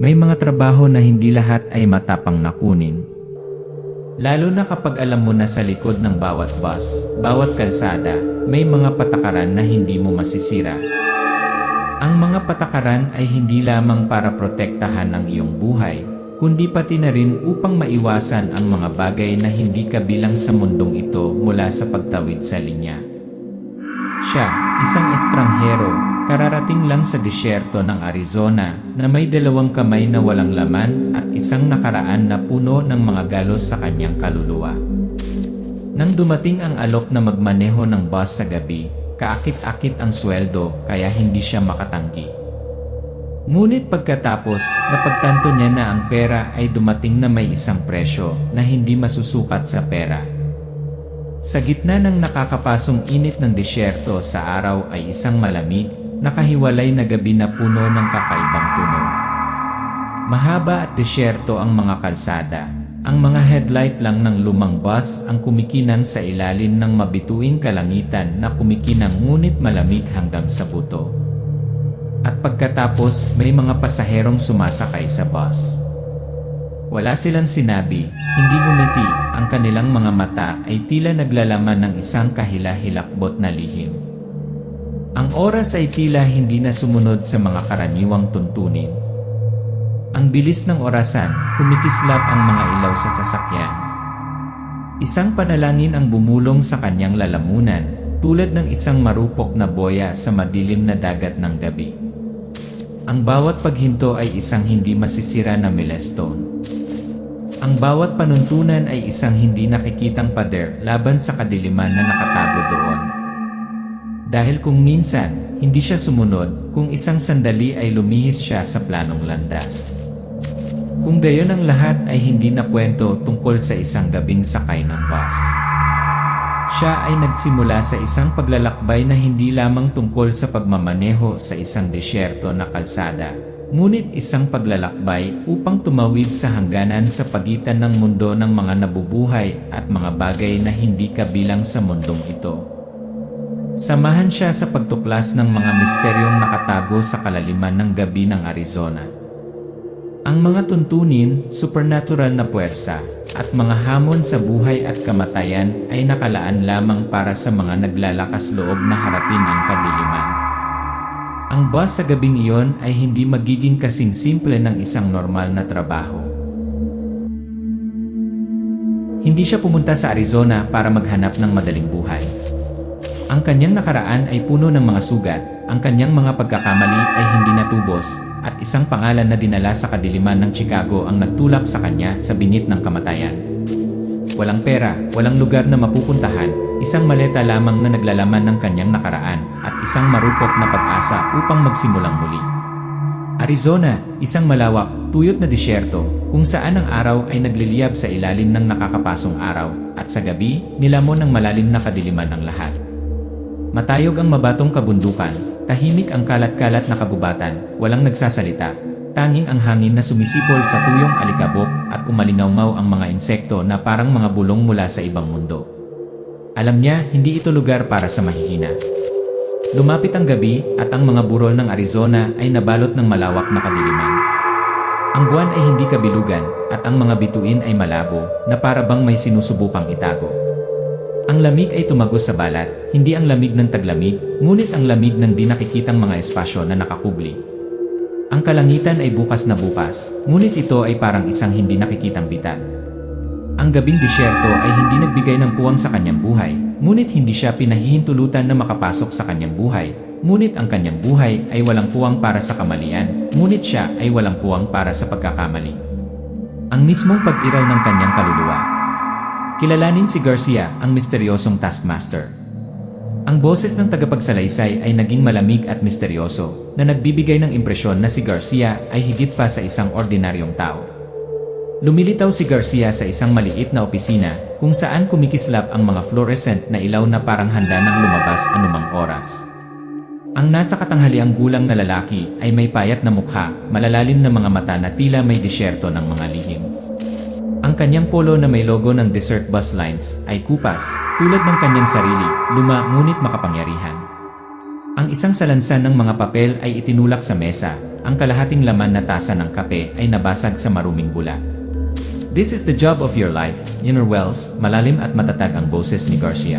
May mga trabaho na hindi lahat ay matapang na kunin. Lalo na kapag alam mo na sa likod ng bawat bus, bawat kalsada, may mga patakaran na hindi mo masisira. Ang mga patakaran ay hindi lamang para protektahan ang iyong buhay, kundi pati na rin upang maiwasan ang mga bagay na hindi kabilang sa mundong ito mula sa pagtawid sa linya. Siya, isang estranghero, kararating lang sa disyerto ng Arizona na may 2 kamay na walang laman at isang nakaraan na puno ng mga galos sa kanyang kaluluwa. Nang dumating ang alok na magmaneho ng bus sa gabi, kaakit-akit ang sweldo kaya hindi siya makatanggi. Ngunit pagkatapos, napagtanto niya na ang pera ay dumating na may isang presyo na hindi masusukat sa pera. Sa gitna ng nakakapasong init ng disyerto sa araw ay isang malamig, nakahiwalay na gabi na puno ng kakaibang tunog. Mahaba at disyerto ang mga kalsada. Ang mga headlight lang ng lumang bus ang kumikinang sa ilalim ng mabituing kalangitan na kumikinang ngunit malamig hanggang sa buto. At pagkatapos may mga pasaherong sumasakay sa bus. Wala silang sinabi, hindi ngumiti, ang kanilang mga mata ay tila naglalaman ng isang kahila-hilakbot na lihim. Ang oras ay tila hindi na sumunod sa mga karaniwang tuntunin. Ang bilis ng orasan, kumikislap ang mga ilaw sa sasakyan. Isang panalangin ang bumulong sa kanyang lalamunan, tulad ng isang marupok na boya sa madilim na dagat ng gabi. Ang bawat paghinto ay isang hindi masisira na milestone. Ang bawat panuntunan ay isang hindi nakikitang pader laban sa kadiliman na nakatago doon. Dahil kung minsan, hindi siya sumunod, kung isang sandali ay lumihis siya sa planong landas. Kung gayon ang lahat ay hindi na kwento tungkol sa isang gabing sakay ng bus. Siya ay nagsimula sa isang paglalakbay na hindi lamang tungkol sa pagmamaneho sa isang disyerto na kalsada, ngunit isang paglalakbay upang tumawid sa hangganan sa pagitan ng mundo ng mga nabubuhay at mga bagay na hindi kabilang sa mundong ito. Samahan siya sa pagtuklas ng mga misteryong nakatago sa kalaliman ng gabi ng Arizona. Ang mga tuntunin, supernatural na puwersa, at mga hamon sa buhay at kamatayan ay nakalaan lamang para sa mga naglalakas loob na harapin ang kadiliman. Ang bus sa gabing iyon ay hindi magiging kasing simple ng isang normal na trabaho. Hindi siya pumunta sa Arizona para maghanap ng madaling buhay. Ang kanyang nakaraan ay puno ng mga sugat, ang kanyang mga pagkakamali ay hindi natubos, at isang pangalan na dinala sa kadiliman ng Chicago ang nagtulak sa kanya sa bingit ng kamatayan. Walang pera, walang lugar na mapupuntahan, isang maleta lamang na naglalaman ng kanyang nakaraan, at isang marupok na pag-asa upang magsimulang muli. Arizona, isang malawak, tuyot na disyerto, kung saan ang araw ay nagliliyab sa ilalim ng nakakapasong araw, at sa gabi, nilamon ng malalim na kadiliman ang lahat. Matayog ang mabatong kabundukan, tahimik ang kalat-kalat na kagubatan, walang nagsasalita, tanging ang hangin na sumisipol sa tuyong alikabok at umalingaw ang mga insekto na parang mga bulong mula sa ibang mundo. Alam niya, hindi ito lugar para sa mahihina. Lumapit ang gabi at ang mga burol ng Arizona ay nabalot ng malawak na kadiliman. Ang buwan ay hindi kabilugan at ang mga bituin ay malabo na para bang may sinusubukang itago. Ang lamig ay tumagos sa balat, hindi ang lamig ng taglamig, ngunit ang lamig ng di nakikitang mga espasyo na nakakubli. Ang kalangitan ay bukas na bukas, ngunit ito ay parang isang hindi nakikitang bitat. Ang gabing disyerto ay hindi nagbigay ng puwang sa kanyang buhay, ngunit hindi siya pinahihintulutan na makapasok sa kanyang buhay, ngunit ang kanyang buhay ay walang puwang para sa kamalian, ngunit siya ay walang puwang para sa pagkakamali. Ang mismong pag-iral ng kanyang kaluluwa. Kilalanin si Garcia, ang misteryosong taskmaster. Ang boses ng tagapagsalaysay ay naging malamig at misteryoso, na nagbibigay ng impresyon na si Garcia ay higit pa sa isang ordinaryong tao. Lumilitaw si Garcia sa isang maliit na opisina, kung saan kumikislap ang mga fluorescent na ilaw na parang handa ng lumabas anumang oras. Ang nasa katanghaliang gulang na lalaki ay may payat na mukha, malalalim na mga mata na tila may disyerto ng mga lihim. Ang kanyang polo na may logo ng Desert Bus Lines ay kupas, tulad ng kanyang sarili, luma ngunit makapangyarihan. Ang isang salansan ng mga papel ay itinulak sa mesa, ang kalahating laman na tasa ng kape ay nabasag sa maruming bula. "This is the job of your life, Inner Wells," malalim at matatag ang boses ni Garcia.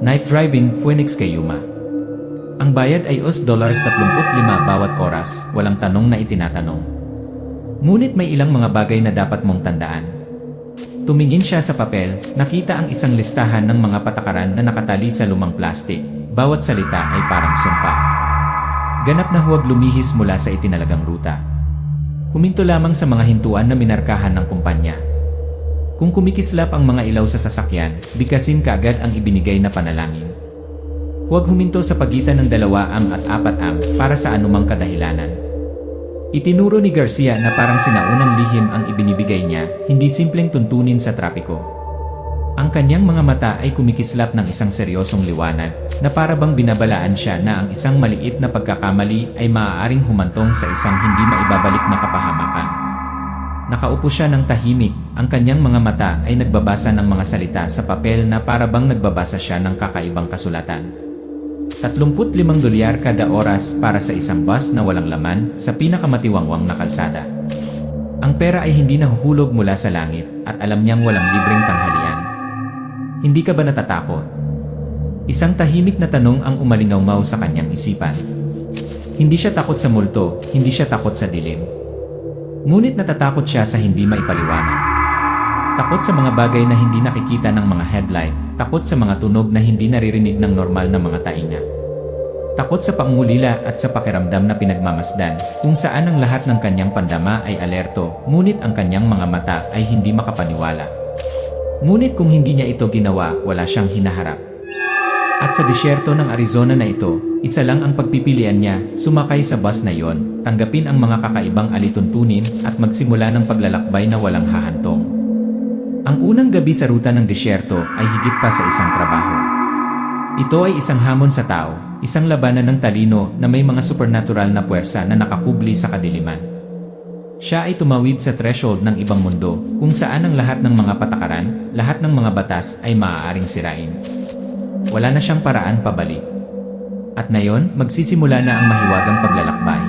Night driving, Phoenix kay Yuma. Ang bayad ay $35 bawat oras, walang tanong na itinatanong. Ngunit may ilang mga bagay na dapat mong tandaan. Tumingin siya sa papel, nakita ang isang listahan ng mga patakaran na nakatali sa lumang plastik. Bawat salita ay parang sumpa. Ganap na huwag lumihis mula sa itinalagang ruta. Huminto lamang sa mga hintuan na minarkahan ng kumpanya. Kung kumikislap ang mga ilaw sa sasakyan, bigkasin kaagad ang ibinigay na panalangin. Huwag huminto sa pagitan ng 2 at 4 para sa anumang kadahilanan. Itinuro ni Garcia na parang sinaunang lihim ang ibinibigay niya, hindi simpleng tuntunin sa trapiko. Ang kanyang mga mata ay kumikislap ng isang seryosong liwanag, na para bang binabalaan siya na ang isang maliit na pagkakamali ay maaaring humantong sa isang hindi maibabalik na kapahamakan. Nakaupo siya ng tahimik, ang kanyang mga mata ay nagbabasa ng mga salita sa papel na para bang nagbabasa siya ng kakaibang kasulatan. $35 kada oras para sa isang bus na walang laman sa pinakamatiwangwang na kalsada. Ang pera ay hindi nahuhulog mula sa langit at alam niyang walang libreng tanghalian. Hindi ka ba natatakot? Isang tahimik na tanong ang umalingaw sa kanyang isipan. Hindi siya takot sa multo, hindi siya takot sa dilim. Ngunit natatakot siya sa hindi maipaliwanag. Takot sa mga bagay na hindi nakikita ng mga headlight, takot sa mga tunog na hindi naririnig ng normal na mga tainga. Takot sa pangungulila at sa pakiramdam na pinagmamasdan, kung saan ang lahat ng kanyang pandama ay alerto, ngunit ang kanyang mga mata ay hindi makapaniwala. Ngunit kung hindi niya ito ginawa, wala siyang hinaharap. At sa disyerto ng Arizona na ito, isa lang ang pagpipilian niya, sumakay sa bus na yon, tanggapin ang mga kakaibang alituntunin at magsimula ng paglalakbay na walang hahantong. Ang unang gabi sa ruta ng disyerto ay higit pa sa isang trabaho. Ito ay isang hamon sa tao, isang labanan ng talino na may mga supernatural na puwersa na nakakubli sa kadiliman. Siya ay tumawid sa threshold ng ibang mundo, kung saan ang lahat ng mga patakaran, lahat ng mga batas ay maaaring sirain. Wala na siyang paraan pabalik. At ngayon, magsisimula na ang mahiwagang paglalakbay.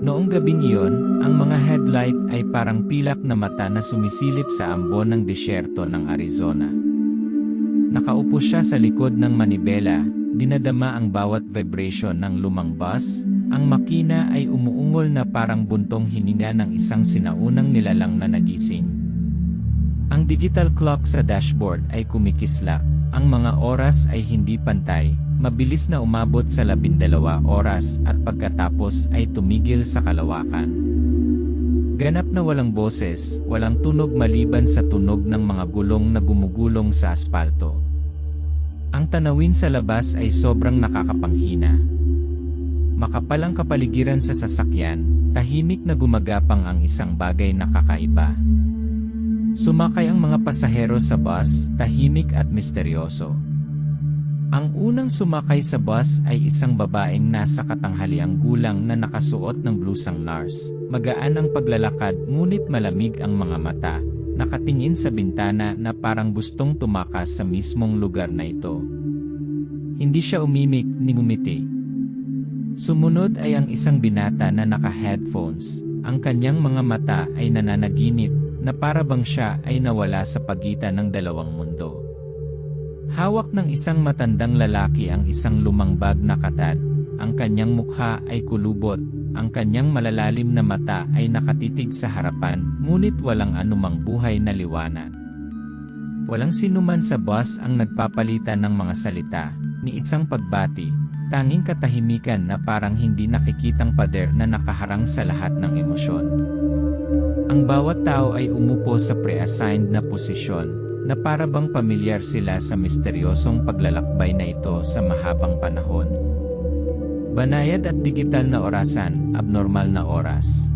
Noong gabing iyon, ang mga headlight ay parang pilak na mata na sumisilip sa ambon ng disyerto ng Arizona. Nakaupo siya sa likod ng manibela, dinadama ang bawat vibration ng lumang bus, ang makina ay umuungol na parang buntong hininga ng isang sinaunang nilalang na nagising. Ang digital clock sa dashboard ay kumikislap, ang mga oras ay hindi pantay, mabilis na umabot sa 12 oras at pagkatapos ay tumigil sa kalawakan. Ganap na walang boses, walang tunog maliban sa tunog ng mga gulong na gumugulong sa aspalto. Ang tanawin sa labas ay sobrang nakakapanghina. Makapal ang kapaligiran sa sasakyan, tahimik na gumagapang ang isang bagay na kakaiba. Sumakay ang mga pasahero sa bus, tahimik at misteryoso. Ang unang sumakay sa bus ay isang babaeng nasa katanghaliang gulang na nakasuot ng blusang nurse. Magaan ang paglalakad ngunit malamig ang mga mata, nakatingin sa bintana na parang gustong tumakas sa mismong lugar na ito. Hindi siya umimik ni ngumiti. Sumunod ay ang isang binata na naka-headphones. Ang kanyang mga mata ay nananaginip na para bang siya ay nawala sa pagitan ng dalawang mundo. Hawak ng isang matandang lalaki ang isang lumang bag na katad. Ang kanyang mukha ay kulubot, ang kanyang malalalim na mata ay nakatitig sa harapan, ngunit walang anumang buhay na liwanag. Walang sinuman sa bus ang nagpapalitan ng mga salita, ni isang pagbati, tanging katahimikan na parang hindi nakikitang pader na nakaharang sa lahat ng emosyon. Ang bawat tao ay umupo sa pre-assigned na posisyon, na para bang pamilyar sila sa misteryosong paglalakbay na ito sa mahabang panahon. Banayad at digital na orasan, abnormal na oras.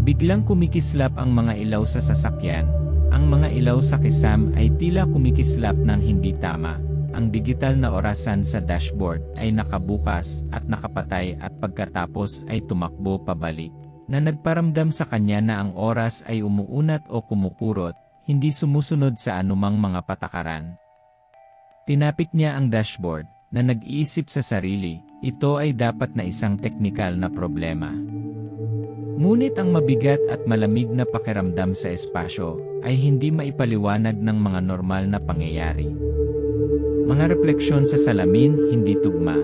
Biglang kumikislap ang mga ilaw sa sasakyan, ang mga ilaw sa kisam ay tila kumikislap ng hindi tama. Ang digital na orasan sa dashboard ay nakabukas at nakapatay at pagkatapos ay tumakbo pabalik, na nagparamdam sa kanya na ang oras ay umuunat o kumukurot. hindi sumusunod sa anumang mga patakaran. Tinapik niya ang dashboard, na nag-iisip sa sarili, ito ay dapat na isang teknikal na problema. Ngunit ang mabigat at malamig na pakiramdam sa espasyo ay hindi maipaliwanag ng mga normal na pangyayari. Mga refleksyon sa salamin, hindi tugma.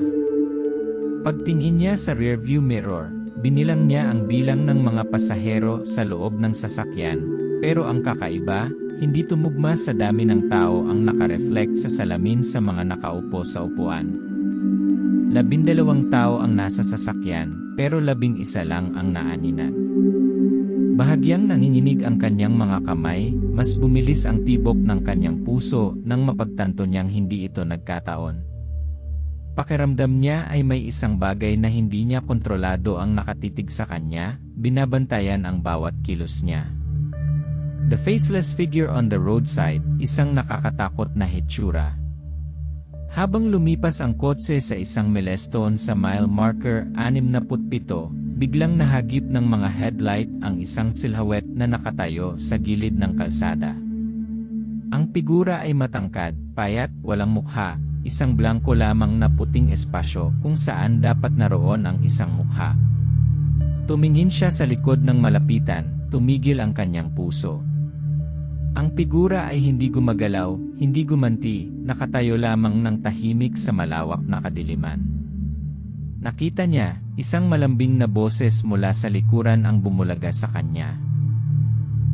Pagtingin niya sa rearview mirror, binilang niya ang bilang ng mga pasahero sa loob ng sasakyan, pero ang kakaiba, hindi tumugma sa dami ng tao ang nakareflect sa salamin sa mga nakaupo sa upuan. 12 tao ang nasa sasakyan, pero 11 lang ang naaninan. Bahagyang nanginginig ang kanyang mga kamay, mas bumilis ang tibok ng kanyang puso nang mapagtanto niyang hindi ito nagkataon. Pakiramdam niya ay may isang bagay na hindi niya kontrolado ang nakatitig sa kanya, binabantayan ang bawat kilos niya. The faceless figure on the roadside, isang nakakatakot na hitsura. Habang lumipas ang kotse sa isang milestone sa mile marker 67, biglang nahagip ng mga headlight ang isang silhouette na nakatayo sa gilid ng kalsada. Ang figura ay matangkad, payat, walang mukha, isang blanko lamang na puting espasyo kung saan dapat naroon ang isang mukha. Tumingin siya sa likod ng malapitan, tumigil ang kanyang puso. Ang figura ay hindi gumagalaw, hindi gumanti, nakatayo lamang ng tahimik sa malawak na kadiliman. Nakita niya, isang malambing na boses mula sa likuran ang bumulaga sa kanya.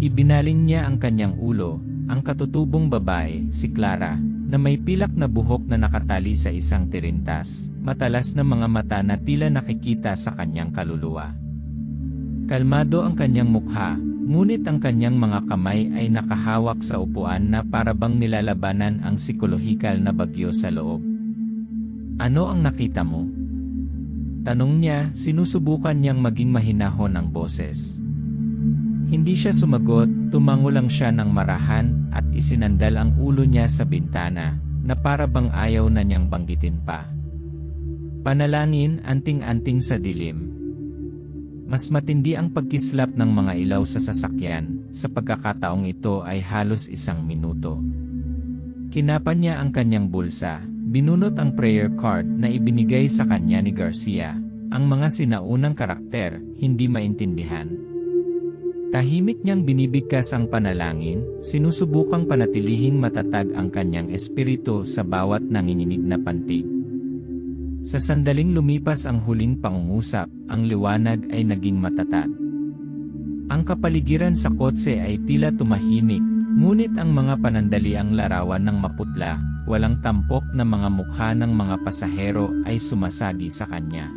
Ibinaling niya ang kanyang ulo, ang katutubong babae, si Clara, na may pilak na buhok na nakatali sa isang tirintas, matalas na mga mata na tila nakikita sa kanyang kaluluwa. Kalmado ang kanyang mukha, ngunit ang kanyang mga kamay ay nakahawak sa upuan na parabang nilalabanan ang psikolohikal na bagyo sa loob. Ano ang nakita mo? Tanong niya, sinusubukan niyang maging mahinahon ang boses. Hindi siya sumagot, tumango lang siya ng marahan at isinandal ang ulo niya sa bintana, na parabang ayaw na niyang banggitin pa. Panalangin, anting-anting sa dilim. Mas matindi ang pagkislap ng mga ilaw sa sasakyan, sa pagkakataong ito ay halos 1 minuto. Kinapan niya ang kanyang bulsa, binunot ang prayer card na ibinigay sa kanya ni Garcia, ang mga sinaunang karakter, hindi maintindihan. Tahimik niyang binibigkas ang panalangin, sinusubukang panatilihing matatag ang kanyang espiritu sa bawat nanginginig na pantig. Sa sandaling lumipas ang huling pangungusap, ang liwanag ay naging matatag. Ang kapaligiran sa kotse ay tila tumahimik, ngunit ang mga panandaliang larawan ng maputla, walang tampok na mga mukha ng mga pasahero ay sumasagi sa kanya.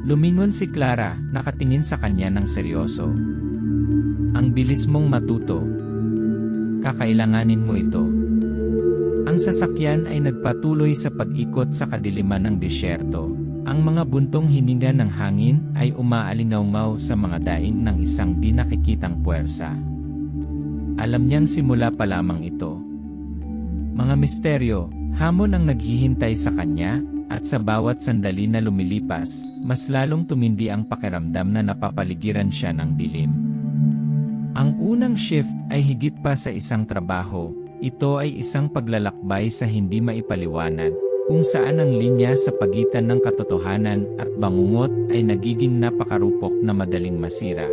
Lumingon si Clara, nakatingin sa kanya ng seryoso. Ang bilis mong matuto. Kakailanganin mo ito. Ang sasakyan ay nagpatuloy sa pag-ikot sa kadiliman ng disyerto. Ang mga buntong hininga ng hangin ay umaalingaw-ngaw sa mga daing ng isang di nakikitang puwersa. Alam niyang simula pa lamang ito. Mga misteryo, hamon ang naghihintay sa kanya, at sa bawat sandali na lumilipas, mas lalong tumindi ang pakiramdam na napapaligiran siya ng dilim. Ang unang shift ay higit pa sa isang trabaho. Ito ay isang paglalakbay sa hindi maipaliwanag, kung saan ang linya sa pagitan ng katotohanan at bangungot ay nagiging napakarupok na madaling masira.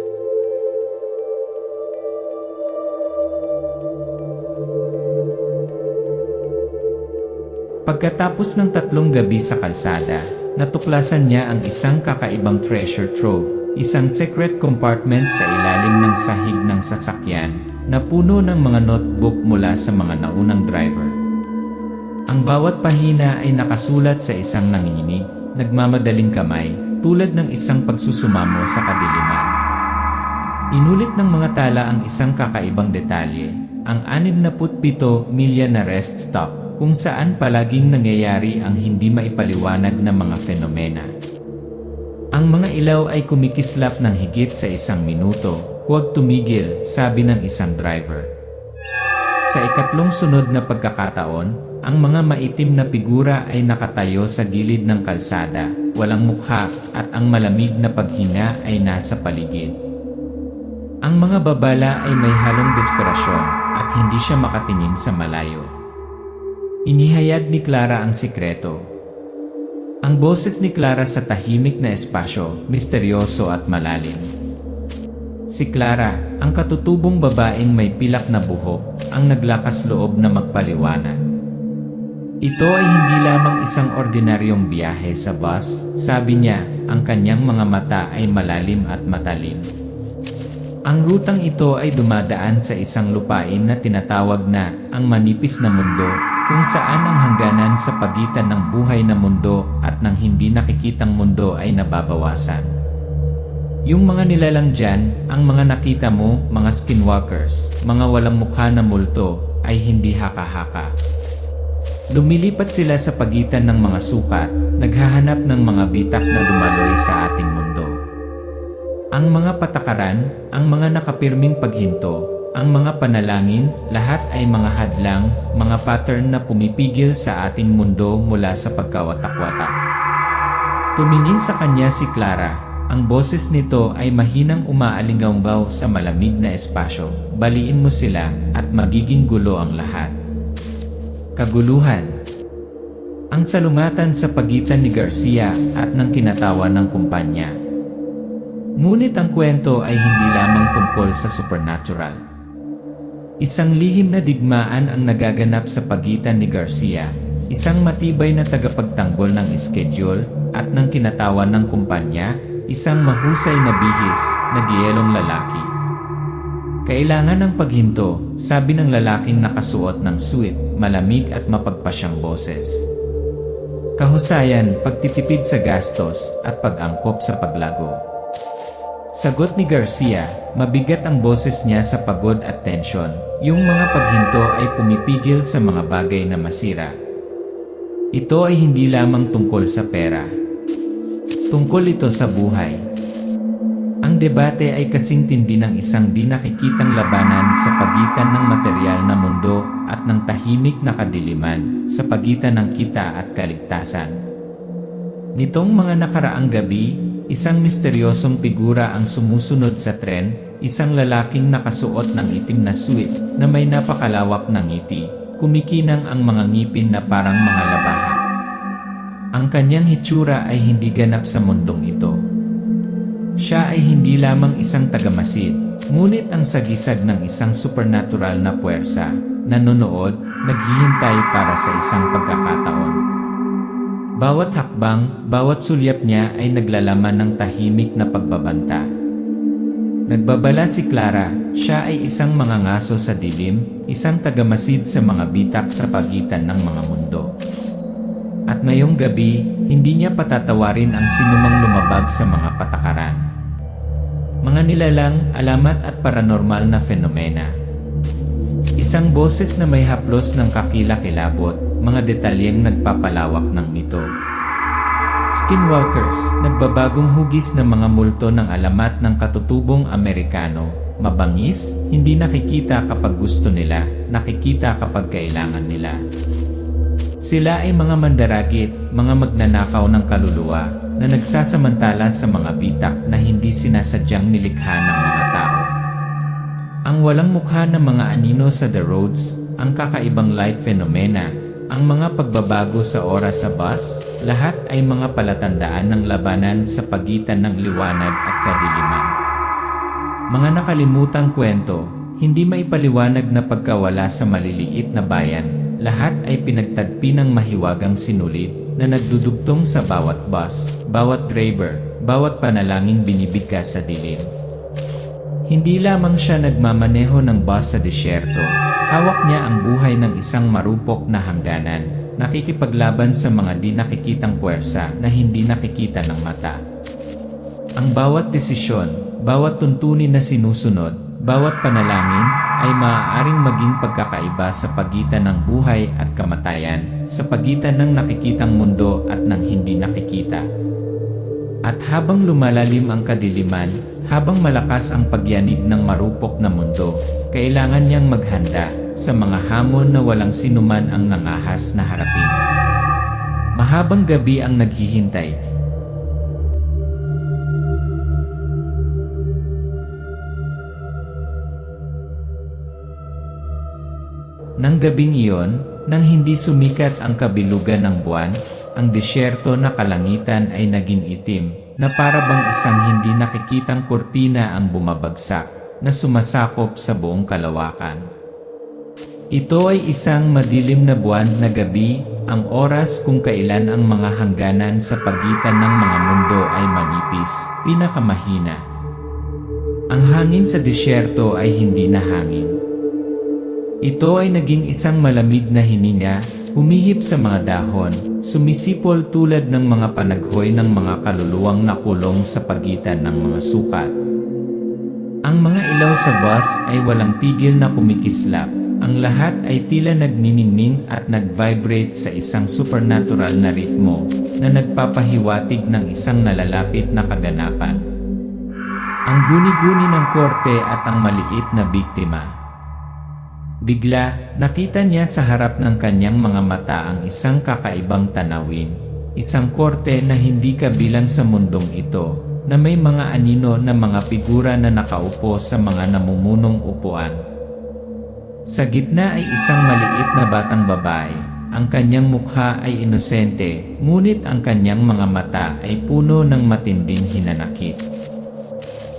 Pagkatapos ng 3 gabi sa kalsada, natuklasan niya ang isang kakaibang treasure trove, isang secret compartment sa ilalim ng sahig ng sasakyan, na puno ng mga notebook mula sa mga naunang driver. Ang bawat pahina ay nakasulat sa isang nanginginig, nagmamadaling kamay, tulad ng isang pagsusumamo sa kadiliman. Inulit ng mga tala ang isang kakaibang detalye, ang 67 milya na rest stop, kung saan palaging nangyayari ang hindi maipaliwanag na mga fenomena. Ang mga ilaw ay kumikislap ng higit sa 1 minuto. Huwag tumigil, sabi ng isang driver. Sa ikatlong sunod na pagkakataon, ang mga maitim na figura ay nakatayo sa gilid ng kalsada, walang mukha, at ang malamig na paghinga ay nasa paligid. Ang mga babala ay may halong desperasyon at hindi siya makatingin sa malayo. Inihayag ni Clara ang sikreto. Ang boses ni Clara sa tahimik na espasyo, misteryoso at malalim. Si Clara, ang katutubong babaeng may pilak na buhok, ang naglakas loob na magpaliwanag. Ito ay hindi lamang isang ordinaryong biyahe sa bus, sabi niya, ang kanyang mga mata ay malalim at matalim. Ang rutang ito ay dumadaan sa isang lupain na tinatawag na ang manipis na mundo, kung saan ang hangganan sa pagitan ng buhay na mundo at ng hindi nakikitang mundo ay nababawasan. Yung mga nilalang dyan, ang mga nakita mo, mga skinwalkers, mga walang mukha na multo, ay hindi haka-haka. Lumilipat sila sa pagitan ng mga sukat, naghahanap ng mga bitak na dumaloy sa ating mundo. Ang mga patakaran, ang mga nakapirming paghinto, ang mga panalangin, lahat ay mga hadlang, mga pattern na pumipigil sa ating mundo mula sa pagkawatak-watak. Tumingin sa kanya si Clara, ang boses nito ay mahinang umaalinggaw sa malamig na espasyo. Baliin mo sila at magiging gulo ang lahat. Kaguluhan. Ang salungatan sa pagitan ni Garcia at ng kinatawan ng kumpanya. Ngunit ang kwento ay hindi lamang tungkol sa supernatural. Isang lihim na digmaan ang nagaganap sa pagitan ni Garcia, isang matibay na tagapagtanggol ng schedule at ng kinatawan ng kumpanya, isang mahusay na bihis na giyelong lalaki. Kailangan ng paghinto, sabi ng lalaking nakasuot ng suit, malamig at mapagpasyang boses. Kahusayan, pagtitipid sa gastos, at pag-angkop sa paglago. Sagot ni Garcia, mabigat ang boses niya sa pagod at tensyon. Yung mga paghinto ay pumipigil sa mga bagay na masira. Ito ay hindi lamang tungkol sa pera. Tungkol ito sa buhay. Ang debate ay kasing tindi ng isang di nakikitang labanan sa pagitan ng materyal na mundo at ng tahimik na kadiliman sa pagitan ng kita at kaligtasan. Nitong mga nakaraang gabi, isang misteryosong figura ang sumusunod sa tren, isang lalaking nakasuot ng itim na suit na may napakalawak na ngiti, kumikinang ang mga ngipin na parang mga labaha. Ang kanyang hitsura ay hindi ganap sa mundong ito. Siya ay hindi lamang isang tagamasid, ngunit ang sagisag ng isang supernatural na puwersa, nanonood, naghihintay para sa isang pagkakataon. Bawat hakbang, bawat sulyap niya ay naglalaman ng tahimik na pagbabanta. Nagbabala si Clara, siya ay isang mangangaso sa dilim, isang tagamasid sa mga bitak sa pagitan ng mga mundo. At ngayong gabi, hindi niya patatawarin ang sinumang lumabag sa mga patakaran. Mga nilalang, alamat at paranormal na fenomena. Isang boses na may haplos ng kakilakilabot, mga detalyeng nagpapalawak ng mito. Skinwalkers, nagbabagong hugis ng mga multo ng alamat ng katutubong Amerikano, mabangis, hindi nakikita kapag gusto nila, nakikita kapag kailangan nila. Sila ay mga mandaragit, mga magnanakaw ng kaluluwa, na nagsasamantala sa mga bitak na hindi sinasadyang nilikha ng mga tao. Ang walang mukha ng mga anino sa The Roads, ang kakaibang light phenomena, ang mga pagbabago sa oras sa bus, lahat ay mga palatandaan ng labanan sa pagitan ng liwanag at kadiliman. Mga nakalimutang kwento, hindi maipaliwanag na pagkawala sa maliliit na bayan, lahat ay pinagtagpi ng mahiwagang sinulid na nagdudugtong sa bawat bus, bawat driver, bawat panalangin binibigkas sa dilim. Hindi lamang siya nagmamaneho ng bus sa disyerto, hawak niya ang buhay ng isang marupok na hangganan, nakikipaglaban sa mga di nakikitang puwersa na hindi nakikita ng mata. Ang bawat desisyon, bawat tuntunin na sinusunod, bawat panalangin, ay maaaring maging pagkakaiba sa pagitan ng buhay at kamatayan, sa pagitan ng nakikitang mundo at ng hindi nakikita. At habang lumalalim ang kadiliman, habang malakas ang pagyanig ng marupok na mundo, kailangan niyang maghanda sa mga hamon na walang sinuman ang nangahas na harapin. Mahabang gabi ang naghihintay. Nang gabing iyon, nang hindi sumikat ang kabilugan ng buwan, ang disyerto na kalangitan ay naging itim, na para bang isang hindi nakikitang kurtina ang bumabagsak, na sumasakop sa buong kalawakan. Ito ay isang madilim na buwan na gabi, ang oras kung kailan ang mga hangganan sa pagitan ng mga mundo ay manipis, pinakamahina. Ang hangin sa disyerto ay hindi na hangin. Ito ay naging isang malamig na hininga, humihip sa mga dahon, sumisipol tulad ng mga panaghoy ng mga kaluluwang nakulong sa pagitan ng mga sukat. Ang mga ilaw sa bus ay walang tigil na kumikislap, ang lahat ay tila nagniningning at nag-vibrate sa isang supernatural na ritmo na nagpapahiwatig ng isang nalalapit na kaganapan. Ang guni-guni ng korte at ang maliit na biktima. Bigla, nakita niya sa harap ng kanyang mga mata ang isang kakaibang tanawin, isang korte na hindi kabilang sa mundong ito, na may mga anino na mga figura na nakaupo sa mga namumunong upuan. Sa gitna ay isang maliit na batang babae, ang kanyang mukha ay inosente, ngunit ang kanyang mga mata ay puno ng matinding hinanakit.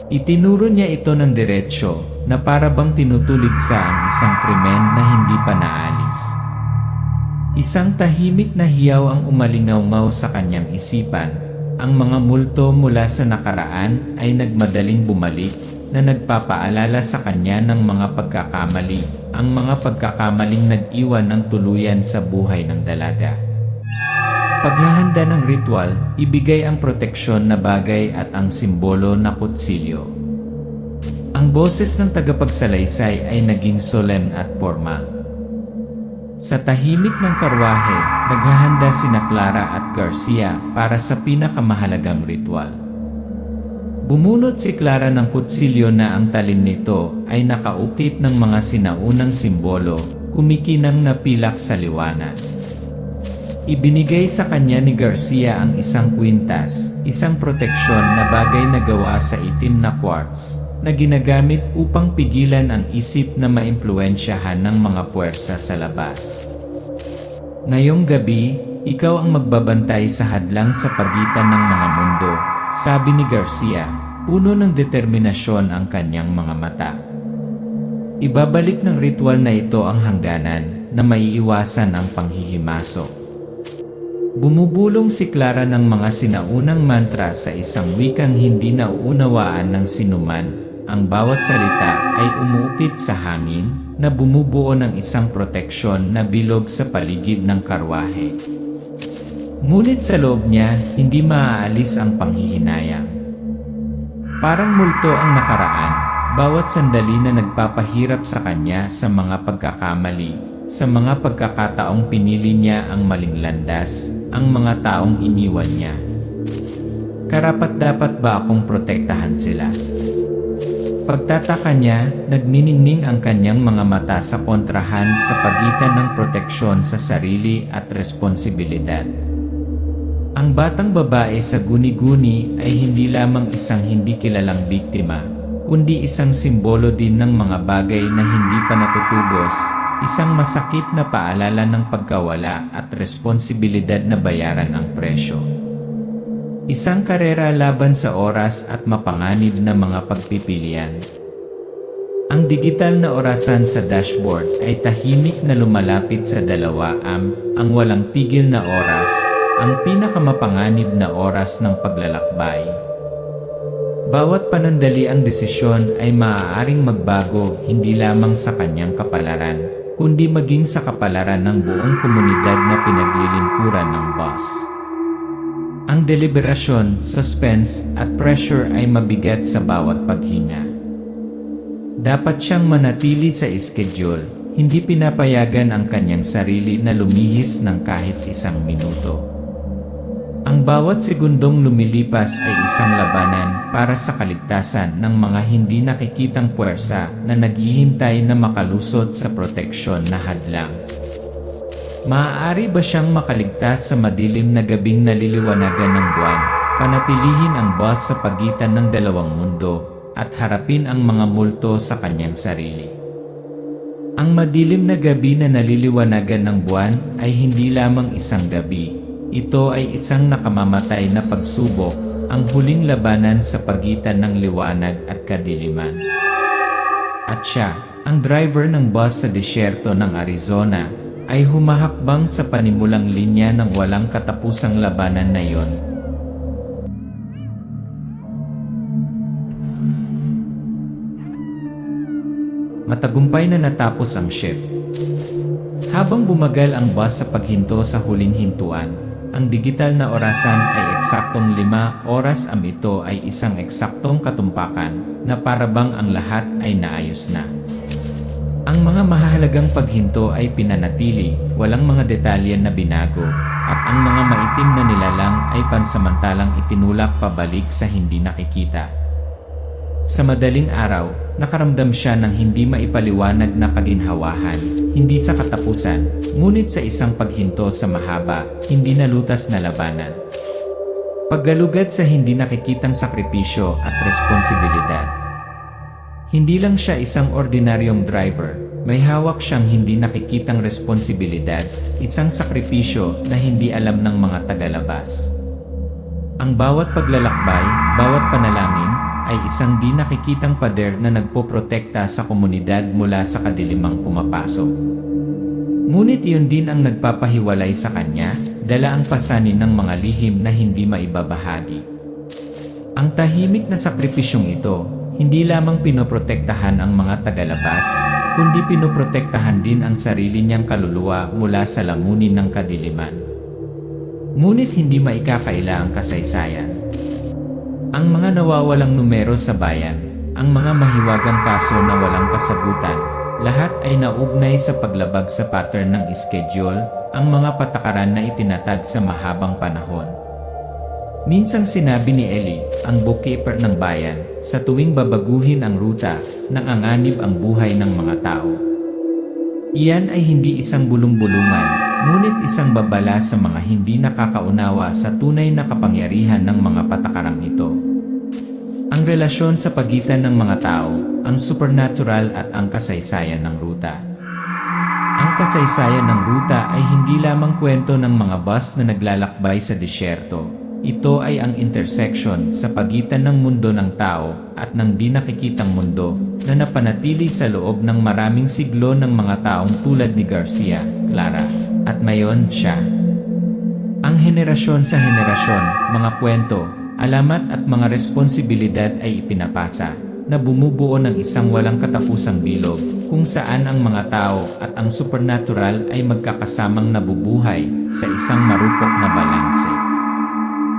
Itinuro niya ito ng diretsyo, na para bang tinutuligsa ang isang krimen na hindi pa naalis. Isang tahimik na hiyaw ang umalingaw-ngaw sa kanyang isipan. Ang mga multo mula sa nakaraan ay nagmadaling bumalik, na nagpapaalala sa kanya ng mga pagkakamali, ang mga pagkakamaling nag-iwan ng tuluyan sa buhay ng dalaga. Paghahanda ng ritual, ibigay ang proteksyon na bagay at ang simbolo na kutsilyo. Ang boses ng tagapagsalaysay ay naging solemn at formal. Sa tahimik ng karwahe, naghahanda sina Clara at Garcia para sa pinakamahalagang ritual. Bumunot si Clara ng kutsilyo na ang talim nito ay nakaukit ng mga sinaunang simbolo, kumikinang na pilak sa liwanag. Ibinigay sa kanya ni Garcia ang isang kwintas, isang proteksyon na bagay na gawa sa itim na quartz, na ginagamit upang pigilan ang isip na maimpluwensyahan ng mga puwersa sa labas. Ngayong gabi, ikaw ang magbabantay sa hadlang sa pagitan ng mga mundo, sabi ni Garcia, puno ng determinasyon ang kanyang mga mata. Ibabalik ng ritual na ito ang hangganan, na maiiwasan ang panghihimasok. Bumubulong si Clara ng mga sinaunang mantra sa isang wikang hindi nauunawaan ng sinuman. Ang bawat salita ay umuukit sa hangin, na bumubuo ng isang proteksyon na bilog sa paligid ng karwahe. Ngunit sa loob niya, hindi maaalis ang panghihinayang. Parang multo ang nakaraan, bawat sandali na nagpapahirap sa kanya sa mga pagkakamali, sa mga pagkakataong pinili niya ang maling landas, ang mga taong iniwan niya. Karapat-dapat ba akong protektahan sila? Pagtataka niya, nagniningning ang kanyang mga mata sa kontrahan sa pagitan ng proteksyon sa sarili at responsibilidad. Ang batang babae sa guni-guni ay hindi lamang isang hindi kilalang biktima, kundi isang simbolo din ng mga bagay na hindi pa natutubos, isang masakit na paalala ng pagkawala at responsibilidad na bayaran ang presyo. Isang karera laban sa oras at mapanganib na mga pagpipilian. Ang digital na orasan sa dashboard ay tahimik na lumalapit sa 2 ang walang tigil na oras, ang pinakamapanganib na oras ng paglalakbay. Bawat panandali ang desisyon ay maaaring magbago hindi lamang sa kanyang kapalaran, kundi maging sa kapalaran ng buong komunidad na pinaglilingkuran ng boss. Ang deliberasyon, suspense, at pressure ay mabigat sa bawat paghinga. Dapat siyang manatili sa schedule, hindi pinapayagan ang kanyang sarili na lumihis ng kahit isang minuto. Ang bawat segundong lumilipas ay isang labanan para sa kaligtasan ng mga hindi nakikitang puwersa na naghihintay na makalusot sa proteksyon na hadlang. Maaari ba siyang makaligtas sa madilim na gabing naliliwanagan ng buwan, panatilihin ang boss sa pagitan ng 2 mundo, at harapin ang mga multo sa kanyang sarili? Ang madilim na gabi na naliliwanagan ng buwan ay hindi lamang isang gabi. Ito ay isang nakamamatay na pagsubok, ang huling labanan sa pagitan ng liwanag at kadiliman. At siya, ang driver ng bus sa disyerto ng Arizona, ay humahakbang sa panimulang linya ng walang katapusang labanan na iyon. Matagumpay na natapos ang shift. Habang bumagal ang bus sa paghinto sa huling hintuan, ang digital na orasan ay eksaktong 5 oras. Ito ay isang eksaktong katumpakan na parabang ang lahat ay naayos na. Ang mga mahahalagang paghinto ay pinanatili, walang mga detalye na binago, at ang mga maitim na nilalang ay pansamantalang itinulak pabalik sa hindi nakikita. Sa madaling araw, nakaramdam siya ng hindi maipaliwanag na kaginhawahan, hindi sa katapusan, ngunit sa isang paghinto sa mahaba, hindi nalutas na labanan. Paggalugad sa hindi nakikitang sakripisyo at responsibilidad. Hindi lang siya isang ordinaryong driver, may hawak siyang hindi nakikitang responsibilidad, isang sakripisyo na hindi alam ng mga tagalabas. Ang bawat paglalakbay, bawat panalangin, ay isang di nakikitang pader na nagpoprotekta sa komunidad mula sa kadilimang pumapasok. Ngunit iyon din ang nagpapahiwalay sa kanya, dala ang pasanin ng mga lihim na hindi maibabahagi. Ang tahimik na sakripisyong ito, hindi lamang pinoprotektahan ang mga tagalabas, kundi pinoprotektahan din ang sarili niyang kaluluwa mula sa lamunin ng kadiliman. Ngunit hindi maikakaila ang kasaysayan. Ang mga nawawalang numero sa bayan, ang mga mahiwagang kaso na walang kasagutan, lahat ay naugnay sa paglabag sa pattern ng schedule, ang mga patakaran na itinatag sa mahabang panahon. Minsang sinabi ni Ellie, ang bookkeeper ng bayan, sa tuwing babaguhin ang ruta, nanganganib ang buhay ng mga tao. Iyan ay hindi isang bulong-bulungan, ngunit isang babala sa mga hindi nakakaunawa sa tunay na kapangyarihan ng mga patakarang ito. Ang relasyon sa pagitan ng mga tao, ang supernatural at ang kasaysayan ng ruta. Ang kasaysayan ng ruta ay hindi lamang kwento ng mga bus na naglalakbay sa disyerto. Ito ay ang intersection sa pagitan ng mundo ng tao at ng di nakikitang mundo na napanatili sa loob ng maraming siglo ng mga taong tulad ni Garcia, Clara, at ngayon siya. Ang henerasyon sa henerasyon, mga kwento, alamat at mga responsibilidad ay ipinapasa na bumubuo ng isang walang katapusang bilog kung saan ang mga tao at ang supernatural ay magkakasamang nabubuhay sa isang marupok na balanse.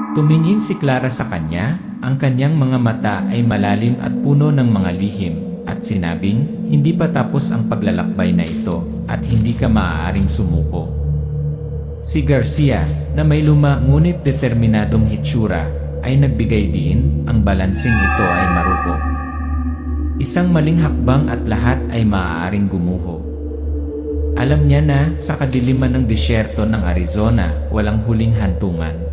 Tumingin si Clara sa kanya, ang kanyang mga mata ay malalim at puno ng mga lihim, at sinabing, hindi pa tapos ang paglalakbay na ito, at hindi ka maaaring sumuko. Si Garcia, na may luma ngunit determinadong hitsura, ay nagbigay diin, ang balansing ito ay marupok. Isang maling hakbang at lahat ay maaaring gumuho. Alam niya na, sa kadiliman ng disyerto ng Arizona, walang huling hantungan.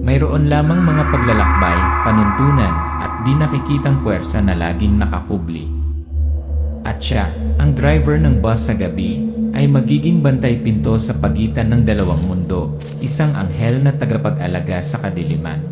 Mayroon lamang mga paglalakbay, panuntunan, at di nakikitang puwersa na laging nakakubli. At siya, ang driver ng bus sa gabi, ay magiging bantay pinto sa pagitan ng dalawang mundo, isang anghel na tagapag-alaga sa kadiliman.